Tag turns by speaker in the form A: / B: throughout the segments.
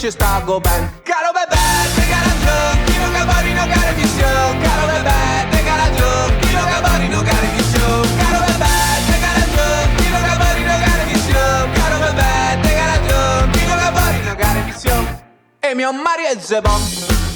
A: ci stago ben. Caro bebè, te ragione, chi non capari no care mission. Caro bebè, te ragione, chi non capari no care mission. Caro bebè, te ragione, chi non capari no care mission. Caro bebè, te ragione, chi non capari no care mission. E mio Mario è zebon,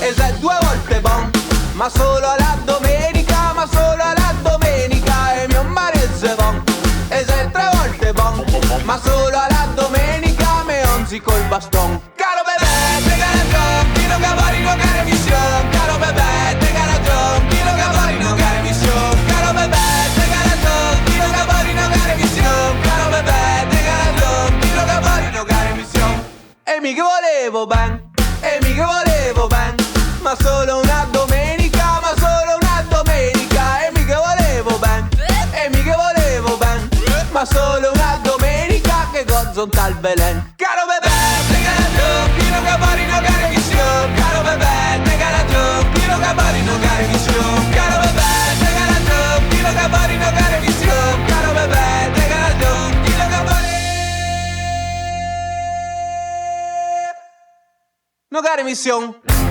A: e se 2 volte bon, ma solo la domenica, ma solo la domenica. E mio Mario è zebon, e se 3 volte bon, ma solo la domenica me onzi col baston. Caro bebè, te ragione, chi non capari no care mission. Caro bebè, te ragione, chi non capari no care mission. Caro bebè, te ragione, chi non capari no care mission. Caro bebè, te ragione, chi non capari no care mission. E mi che volevo ben, e mi che volevo ben, ma solo una domenica, ma solo una domenica. E mi che volevo ben, e mi che volevo ben, ma solo una domenica che gozzo un tal Belen. Caro bebè, te ragione, chi non capari no care mission. Caro bebè, te ragione, chi non capari no care mission. Caro bebè, te ragione, chi non capari no care mission. Caro bebè, te ragione, chi non capari no care mission.